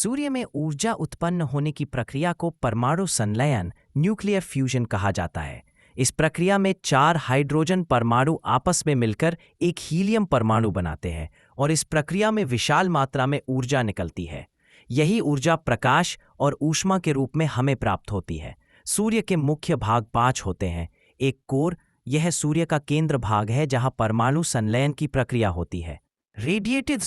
सूर्य में ऊर्जा उत्पन्न होने की प्रक्रिया को परमाणु संलयन न्यूक्लियर फ्यूजन कहा जाता है। इस प्रक्रिया में 4 हाइड्रोजन परमाणु आपस में मिलकर एक हीलियम परमाणु बनाते हैं और इस प्रक्रिया में विशाल मात्रा में ऊर्जा निकलती है। यही ऊर्जा प्रकाश और ऊष्मा के रूप में हमें प्राप्त होती है। सूर्य के मुख्य भाग 5 होते हैं। एक कोर, यह सूर्य का केंद्र भाग है जहां परमाणु संलयन की प्रक्रिया होती है। रेडिएटिव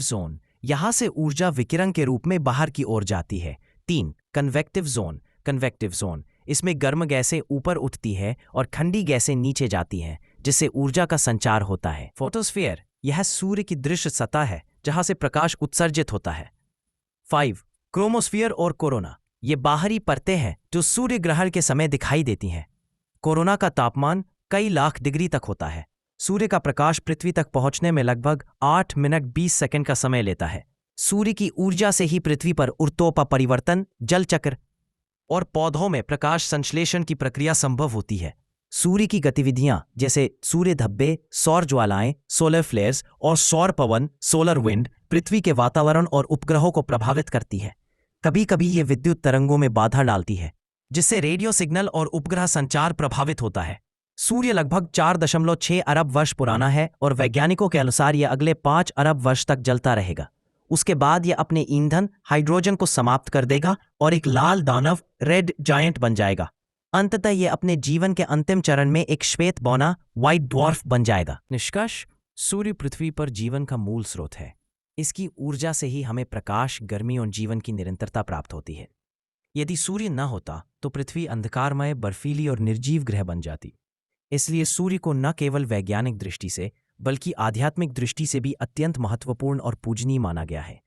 जोन, यहां से ऊर्जा विकिरण के रूप में बाहर की ओर जाती है। 3 कन्वेक्टिव जोन, इसमें गर्म गैसें ऊपर उठती है और ठंडी गैसें नीचे जाती हैं, जिससे ऊर्जा का संचार होता है। फोटोस्फीयर, यह सूर्य की दृश्य सतह है जहां से प्रकाश उत्सर्जित होता है। 5 क्रोमोस्फीयर और कोरोना, ये बाहरी परतें हैं जो सूर्य ग्रहण के समय दिखाई देती हैं। कोरोना का तापमान कई लाख डिग्री तक होता है। सूर्य का प्रकाश पृथ्वी तक पहुंचने में लगभग 8 मिनट 20 सेकंड का समय लेता है। सूर्य की ऊर्जा से ही पृथ्वी पर ऊर्ध्वता परिवर्तन, जल चक्र और पौधों में प्रकाश संश्लेषण की प्रक्रिया संभव होती है। सूर्य की गतिविधियां जैसे सूर्य धब्बे, सौर ज्वालाएं, सोलर फ्लेयर्स और सौर पवन, सोलर विंड, पृथ्वी के वातावरण और उपग्रहों को प्रभावित करती है। कभी कभी ये विद्युत तरंगों में बाधा डालती है, जिससे रेडियो सिग्नल और उपग्रह संचार प्रभावित होता है। सूर्य लगभग 4.6 अरब वर्ष पुराना है और वैज्ञानिकों के अनुसार यह अगले 5 अरब वर्ष तक जलता रहेगा। उसके बाद यह अपने ईंधन हाइड्रोजन को समाप्त कर देगा और एक लाल दानव, रेड जायंट बन जाएगा। अंततः यह अपने जीवन के अंतिम चरण में एक श्वेत बौना, व्हाइट ड्वार्फ बन जाएगा। निष्कर्ष, सूर्य पृथ्वी पर जीवन का मूल स्रोत है। इसकी ऊर्जा से ही हमें प्रकाश, गर्मी और जीवन की निरंतरता प्राप्त होती है। यदि सूर्य न होता तो पृथ्वी अंधकारमय, बर्फीली और निर्जीव ग्रह बन जाती। इसलिए सूर्य को न केवल वैज्ञानिक दृष्टि से बल्कि आध्यात्मिक दृष्टि से भी अत्यंत महत्वपूर्ण और पूजनीय माना गया है।